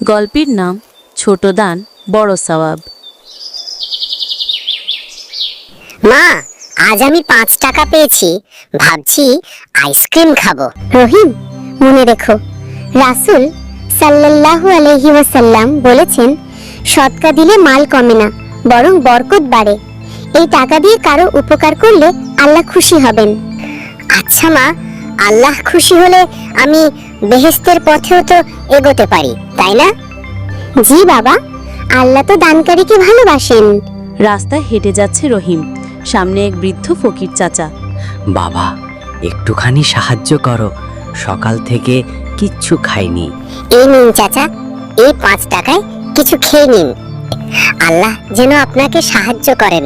গল্পের নাম ছোট দান বড় সওয়াব। মা, আজ আমি 5 টাকা পেয়েছি, ভাবছি আইসক্রিম খাবো। রহিম, মনে রেখো, রাসূল সাল্লাল্লাহু আলাইহি ওয়াসাল্লাম বলেছেন, সদকা দিলে মাল কমে না, বরং বরকত বাড়ে। এই টাকা দিয়ে কারো উপকার করলে আল্লাহ খুশি হবেন। আচ্ছা মা, আল্লাহ খুশি হলে আমি বেহেশতের পথেও তো এগোতে পারি, তাই না? জি বাবা, আল্লাহ তো দানকারীকে ভালোবাসেন। রাস্তায় হেঁটে যাচ্ছে রহিম, সামনে এক বৃদ্ধ ফকির চাচা। বাবা, একটুখানি সাহায্য করো, সকাল থেকে কিচ্ছু খাইনি। এই নিন চাচা, এই 5 টাকায় কিছু খেয়ে নিন। আল্লাহ যেন আপনাকে সাহায্য করেন।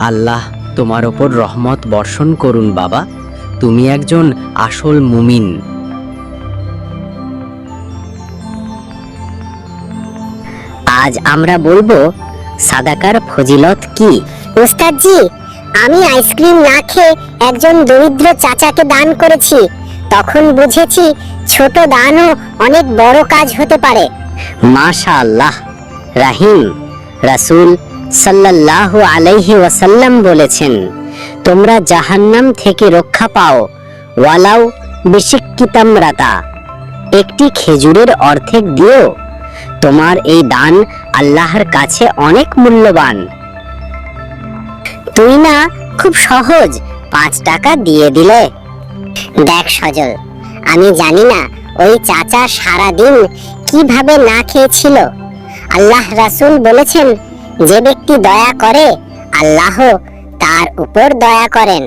আল্লাহ তোমার ওপর রহমত বর্ষণ করুন বাবা, তুমি একজন আসল মুমিন। আজ আমরা বলবো সাদাকার ফজিলত কি। উস্তাদজি, আমি আইসক্রিম না খেয়ে একজন দরিদ্র চাচাকে দান করেছি, তখন বুঝেছি ছোট দানও অনেক বড় কাজ হতে পারে। মাশাআল্লাহ। রাহিম, রাসূল সাল্লাল্লাহু আলাইহি ওয়াসাল্লাম বলেছেন, তোমরা জাহান্নাম থেকে রক্ষা পাও ওয়ালাউ বিশিক্কি তামরাতা, একটি খেজুরের অর্ধেক দিও। তোমার এই দান আল্লাহর কাছে অনেক মূল্যবান। তুই না খুব সহজ 5 টাকা দিয়ে দিলে। দেখ সজল, আমি জানি না ওই চাচা সারা দিন কিভাবে না খেয়েছিল। আল্লাহ রাসূল বলেছেন, যে ব্যক্তি দয়া করে আল্লাহ তার উপর দয়া করেন।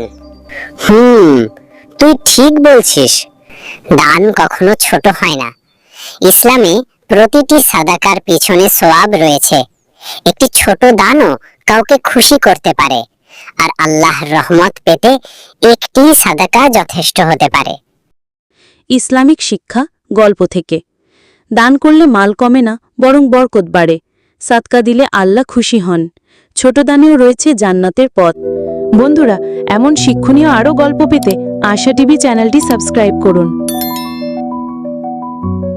তুই ঠিক বলছিস, দান কখনো ছোট হয় না। ইসলামে প্রতিটি সাদাকার পিছনে সওয়াব রয়েছে। একটি ছোট দানও কাউকে খুশি করতে পারে, আর আল্লাহর রহমত পেতে একটি সাদাকা যথেষ্ট হতে পারে। ইসলামিক শিক্ষা গল্প থেকে। দান করলে মাল কমে না, বরং বরকত বাড়ে। সাদকা দিলে আল্লাহ খুশি হন। ছোট দানেও রয়েছে জান্নাতের পথ। বন্ধুরা, এমন শিক্ষণীয় আরও গল্প পেতে আশা টিভি চ্যানেলটি সাবস্ক্রাইব করুন।